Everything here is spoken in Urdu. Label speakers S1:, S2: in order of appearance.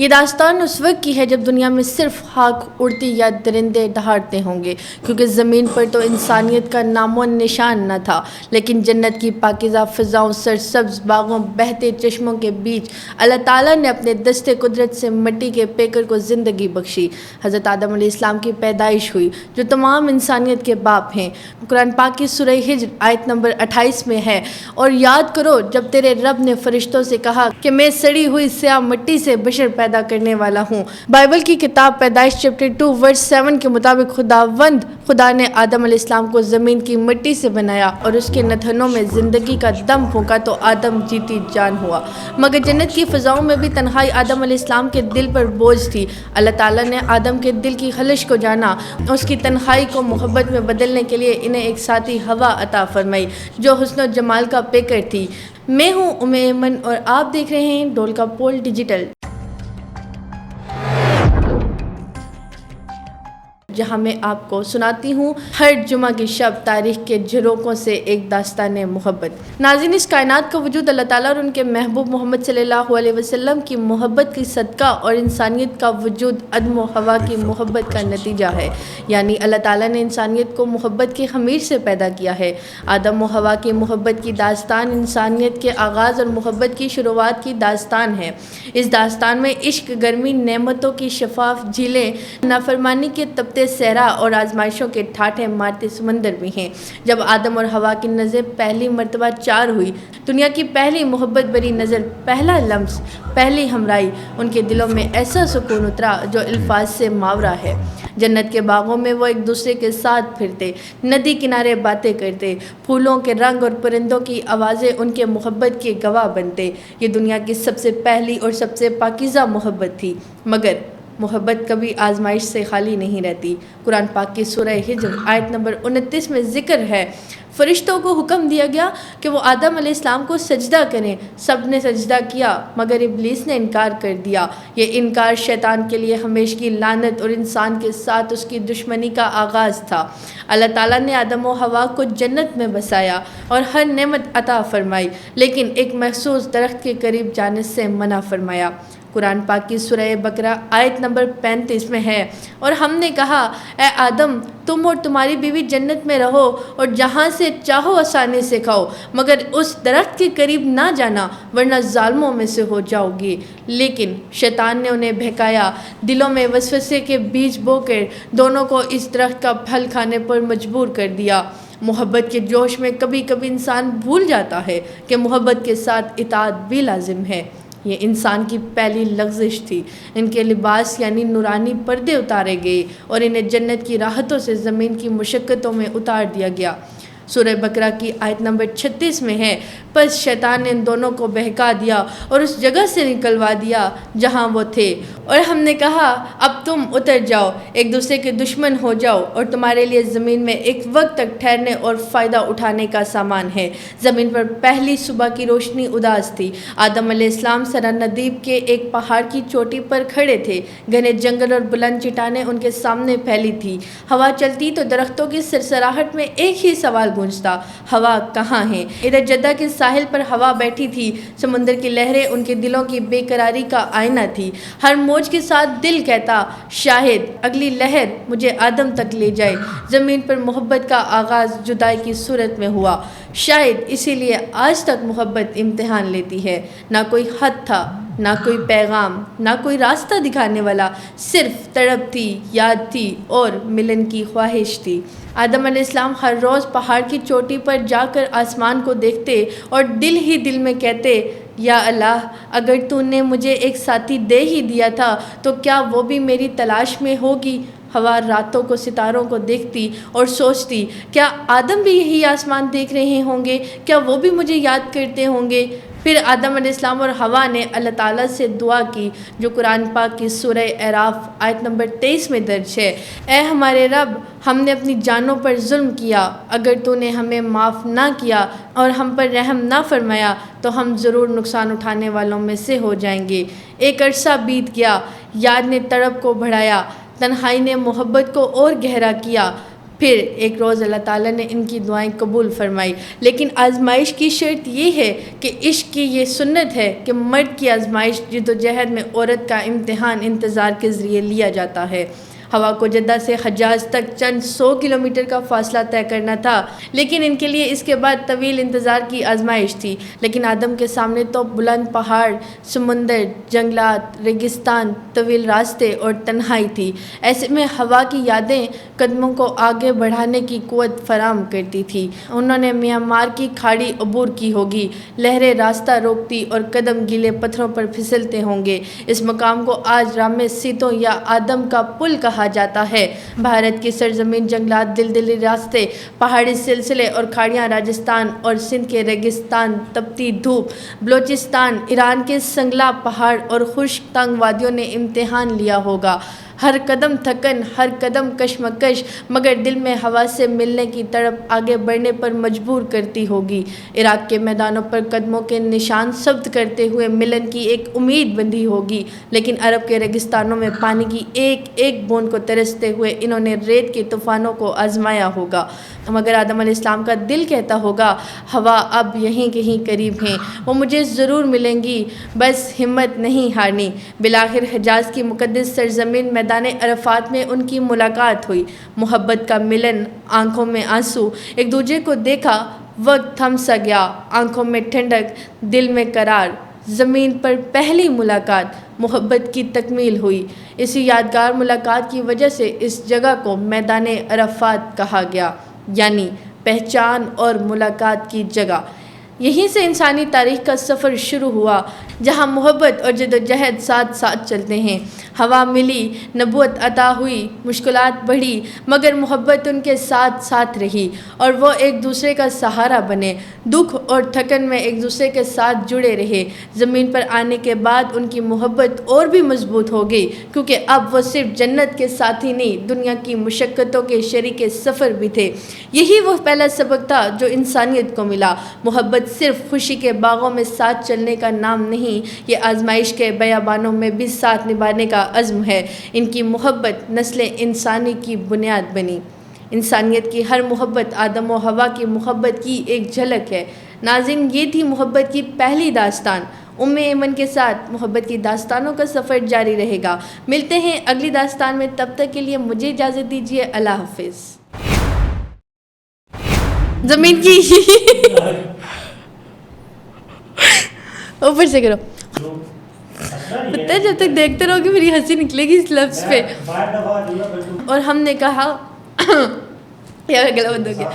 S1: یہ داستان اس وقت کی ہے جب دنیا میں صرف خاک اڑتی یا درندے دہاڑتے ہوں گے، کیونکہ زمین پر تو انسانیت کا نام و نشان نہ تھا، لیکن جنت کی پاکیزہ فضاؤں، سرسبز باغوں، بہتے چشموں کے بیچ اللہ تعالیٰ نے اپنے دست قدرت سے مٹی کے پیکر کو زندگی بخشی۔ حضرت آدم علیہ السلام کی پیدائش ہوئی، جو تمام انسانیت کے باپ ہیں۔ قرآن پاک کی سورہ ہجر آیت نمبر 28 میں ہے، اور یاد کرو جب تیرے رب نے فرشتوں سے کہا کہ میں سڑی ہوئی سیاہ مٹی سے بشر پیدا کرنے والا ہوں۔ بائبل کی کتاب پیدائش چیپٹر 2 ورس 7 کے مطابق خدا نے آدم علیہ السلام کو زمین کی مٹی سے بنایا اور اس کے نتھنوں میں زندگی کا دم پھونکا تو آدم جیتی جان ہوا۔ مگر جنت کی فضاؤں میں بھی تنہائی آدم علیہ السلام کے دل پر بوجھ تھی۔ اللہ تعالیٰ نے آدم کے دل کی خلش کو جانا، اس کی تنہائی کو محبت میں بدلنے کے لیے انہیں ایک ساتھی ہوا عطا فرمائی، جو حسن و جمال کا پیکر تھی۔ میں ہوں ایمن اور آپ دیکھ رہے ہیں ڈول کا پول ڈیجیٹل، جہاں میں آپ کو سناتی ہوں ہر جمعہ کی شب تاریخ کے جھروکوں سے ایک داستان محبت۔ ناظرین، اس کائنات کا وجود اللہ تعالیٰ اور ان کے محبوب محمد صلی اللہ علیہ وسلم کی محبت کی صدقہ اور انسانیت کا وجود آدم و حوا کی محبت کا نتیجہ ہے۔ یعنی اللہ تعالیٰ نے انسانیت کو محبت کی خمیر سے پیدا کیا ہے۔ آدم و حوا کی محبت کی داستان انسانیت کے آغاز اور محبت کی شروعات کی داستان ہے۔ اس داستان میں عشق، گرمی، نعمتوں کی شفاف جھیلیں، نافرمانی کے تپتے صحرا اور آزمائشوں کے ٹھاٹھے مارتے سمندر بھی ہیں۔ جب آدم اور حوا کی نظر پہلی مرتبہ چار ہوئی، دنیا کی پہلی محبت بری نظر، پہلا لمس، پہلی ہمراہی، ان کے دلوں میں ایسا سکون اترا جو الفاظ سے ماورا ہے۔ جنت کے باغوں میں وہ ایک دوسرے کے ساتھ پھرتے، ندی کنارے باتیں کرتے، پھولوں کے رنگ اور پرندوں کی آوازیں ان کے محبت کے گواہ بنتے۔ یہ دنیا کی سب سے پہلی اور سب سے پاکیزہ محبت تھی، مگر محبت کبھی آزمائش سے خالی نہیں رہتی۔ قرآن پاک کی سورہ ہجر آیت نمبر 29 میں ذکر ہے، فرشتوں کو حکم دیا گیا کہ وہ آدم علیہ السلام کو سجدہ کریں۔ سب نے سجدہ کیا مگر ابلیس نے انکار کر دیا۔ یہ انکار شیطان کے لیے ہمیشہ کی لعنت اور انسان کے ساتھ اس کی دشمنی کا آغاز تھا۔ اللہ تعالیٰ نے آدم و حوا کو جنت میں بسایا اور ہر نعمت عطا فرمائی، لیکن ایک مخصوص درخت کے قریب جانے سے منع فرمایا۔ قرآن پاک کی سورہ بقرہ آیت نمبر 35 میں ہے، اور ہم نے کہا اے آدم، تم اور تمہاری بیوی جنت میں رہو اور جہاں سے چاہو آسانی سے کھاؤ، مگر اس درخت کے قریب نہ جانا ورنہ ظالموں میں سے ہو جاؤ گے۔ لیکن شیطان نے انہیں بہکایا، دلوں میں وسوسے کے بیج بو کر دونوں کو اس درخت کا پھل کھانے پر مجبور کر دیا۔ محبت کے جوش میں کبھی کبھی انسان بھول جاتا ہے کہ محبت کے ساتھ اطاعت بھی لازم ہے۔ یہ انسان کی پہلی لغزش تھی۔ ان کے لباس یعنی نورانی پردے اتارے گئے اور انہیں جنت کی راحتوں سے زمین کی مشقتوں میں اتار دیا گیا۔ سورہ بقرہ کی آیت نمبر 36 میں ہے، پس شیطان نے ان دونوں کو بہکا دیا اور اس جگہ سے نکلوا دیا جہاں وہ تھے، اور ہم نے کہا اب تم اتر جاؤ، ایک دوسرے کے دشمن ہو جاؤ، اور تمہارے لیے زمین میں ایک وقت تک ٹھہرنے اور فائدہ اٹھانے کا سامان ہے۔ زمین پر پہلی صبح کی روشنی اداس تھی۔ آدم علیہ السلام سرا ندیب کے ایک پہاڑ کی چوٹی پر کھڑے تھے۔ گھنے جنگل اور بلند چٹانیں ان کے سامنے پھیلی تھی۔ ہوا چلتی تو درختوں کی سرسراہٹ میں ایک ہی سوال گونجتا، ہوا کہاں ہے؟ ادھر جدہ کے ساحل پر ہوا بیٹھی تھی۔ سمندر کی لہریں ان کے دلوں کی بے قراری کا آئینہ تھی۔ ہر موج کے ساتھ دل کہتا، شاہد اگلی لہر مجھے آدم تک لے جائے۔ زمین پر محبت کا آغاز جدائی کی صورت میں ہوا۔ شاید اسی لیے آج تک محبت امتحان لیتی ہے۔ نہ کوئی خط تھا، نہ کوئی پیغام، نہ کوئی راستہ دکھانے والا، صرف تڑپ تھی، یاد تھی اور ملن کی خواہش تھی۔ آدم علیہ السلام ہر روز پہاڑ کی چوٹی پر جا کر آسمان کو دیکھتے اور دل ہی دل میں کہتے، یا اللہ، اگر تو نے مجھے ایک ساتھی دے ہی دیا تھا تو کیا وہ بھی میری تلاش میں ہوگی؟ ہوا راتوں کو ستاروں کو دیکھتی اور سوچتی، کیا آدم بھی یہی آسمان دیکھ رہے ہوں گے؟ کیا وہ بھی مجھے یاد کرتے ہوں گے؟ پھر آدم علیہ السلام اور حوا نے اللہ تعالیٰ سے دعا کی، جو قرآن پاک کی سورہ اعراف آیت نمبر 23 میں درج ہے، اے ہمارے رب، ہم نے اپنی جانوں پر ظلم کیا، اگر تو نے ہمیں معاف نہ کیا اور ہم پر رحم نہ فرمایا تو ہم ضرور نقصان اٹھانے والوں میں سے ہو جائیں گے۔ ایک عرصہ بیت گیا، یاد نے تڑپ کو بڑھایا، تنہائی نے محبت کو اور گہرا کیا۔ پھر ایک روز اللہ تعالیٰ نے ان کی دعائیں قبول فرمائی، لیکن آزمائش کی شرط یہ ہے کہ عشق کی یہ سنت ہے کہ مرد کی آزمائش جد و جہد میں عورت کا امتحان انتظار کے ذریعے لیا جاتا ہے۔ ہوا کو جدہ سے حجاز تک چند 100 کلومیٹر کا فاصلہ طے کرنا تھا، لیکن ان کے لیے اس کے بعد طویل انتظار کی آزمائش تھی۔ لیکن آدم کے سامنے تو بلند پہاڑ، سمندر، جنگلات، ریگستان، طویل راستے اور تنہائی تھی۔ ایسے میں ہوا کی یادیں قدموں کو آگے بڑھانے کی قوت فراہم کرتی تھی۔ انہوں نے میانمار کی کھاڑی عبور کی ہوگی، لہریں راستہ روکتی اور قدم گیلے پتھروں پر پھسلتے ہوں گے۔ اس مقام کو آج رام سیتو یا آدم کا پل کہا جاتا ہے۔ بھارت کی سرزمین، جنگلات، دلدلی راستے، پہاڑی سلسلے اور کھاڑیاں، راجستھان اور سندھ کے ریگستان، تپتی دھوپ، بلوچستان، ایران کے سنگلا پہاڑ اور خشک تنگ وادیوں نے امتحان لیا ہوگا۔ ہر قدم تھکن، ہر قدم کشمکش، مگر دل میں ہوا سے ملنے کی تڑپ آگے بڑھنے پر مجبور کرتی ہوگی۔ عراق کے میدانوں پر قدموں کے نشان ثبت کرتے ہوئے ملن کی ایک امید بندھی ہوگی، لیکن عرب کے ریگستانوں میں پانی کی ایک ایک بوند کو ترستے ہوئے انہوں نے ریت کے طوفانوں کو آزمایا ہوگا۔ مگر آدم علیہ السلام کا دل کہتا ہوگا، ہوا اب یہیں کہیں قریب ہیں، وہ مجھے ضرور ملیں گی، بس ہمت نہیں ہارنی۔ بالآخر حجاز کی مقدس سرزمین میدان عرفات میں ان کی ملاقات ہوئی۔ محبت کا ملن، آنکھوں میں آنسو، ایک دوسرے کو دیکھا، وقت تھم سا گیا، آنکھوں میں ٹھنڈک، دل میں قرار۔ زمین پر پہلی ملاقات، محبت کی تکمیل ہوئی۔ اسی یادگار ملاقات کی وجہ سے اس جگہ کو میدان عرفات کہا گیا، یعنی پہچان اور ملاقات کی جگہ۔ یہیں سے انسانی تاریخ کا سفر شروع ہوا، جہاں محبت اور جد و جہد ساتھ ساتھ چلتے ہیں۔ ہوا ملی، نبوت عطا ہوئی، مشکلات بڑھی، مگر محبت ان کے ساتھ ساتھ رہی اور وہ ایک دوسرے کا سہارا بنے، دکھ اور تھکن میں ایک دوسرے کے ساتھ جڑے رہے۔ زمین پر آنے کے بعد ان کی محبت اور بھی مضبوط ہو گئی، کیونکہ اب وہ صرف جنت کے ساتھی نہیں، دنیا کی مشقتوں کے شریک سفر بھی تھے۔ یہی وہ پہلا سبق تھا جو انسانیت کو ملا۔ محبت صرف خوشی کے باغوں میں ساتھ چلنے کا نام نہیں، یہ آزمائش کے بیابانوں میں بھی ساتھ نبھانے کا عزم ہے۔ ان کی محبت نسل انسانی کی بنیاد بنی۔ انسانیت کی ہر محبت آدم و حوا کی محبت کی ایک جھلک ہے۔ ناظرین، یہ تھی محبت کی پہلی داستان۔ ایمن کے ساتھ محبت کی داستانوں کا سفر جاری رہے گا۔ ملتے ہیں اگلی داستان میں، تب تک کے لیے مجھے اجازت دیجیے، اللہ حافظ۔ زمین کی اوپر سے کرو، پتہ ہے جب تک دیکھتے رہو گے میری ہنسی نکلے گی اس لفظ پہ۔ اور ہم نے کہا یا گلا بند ہو گیا۔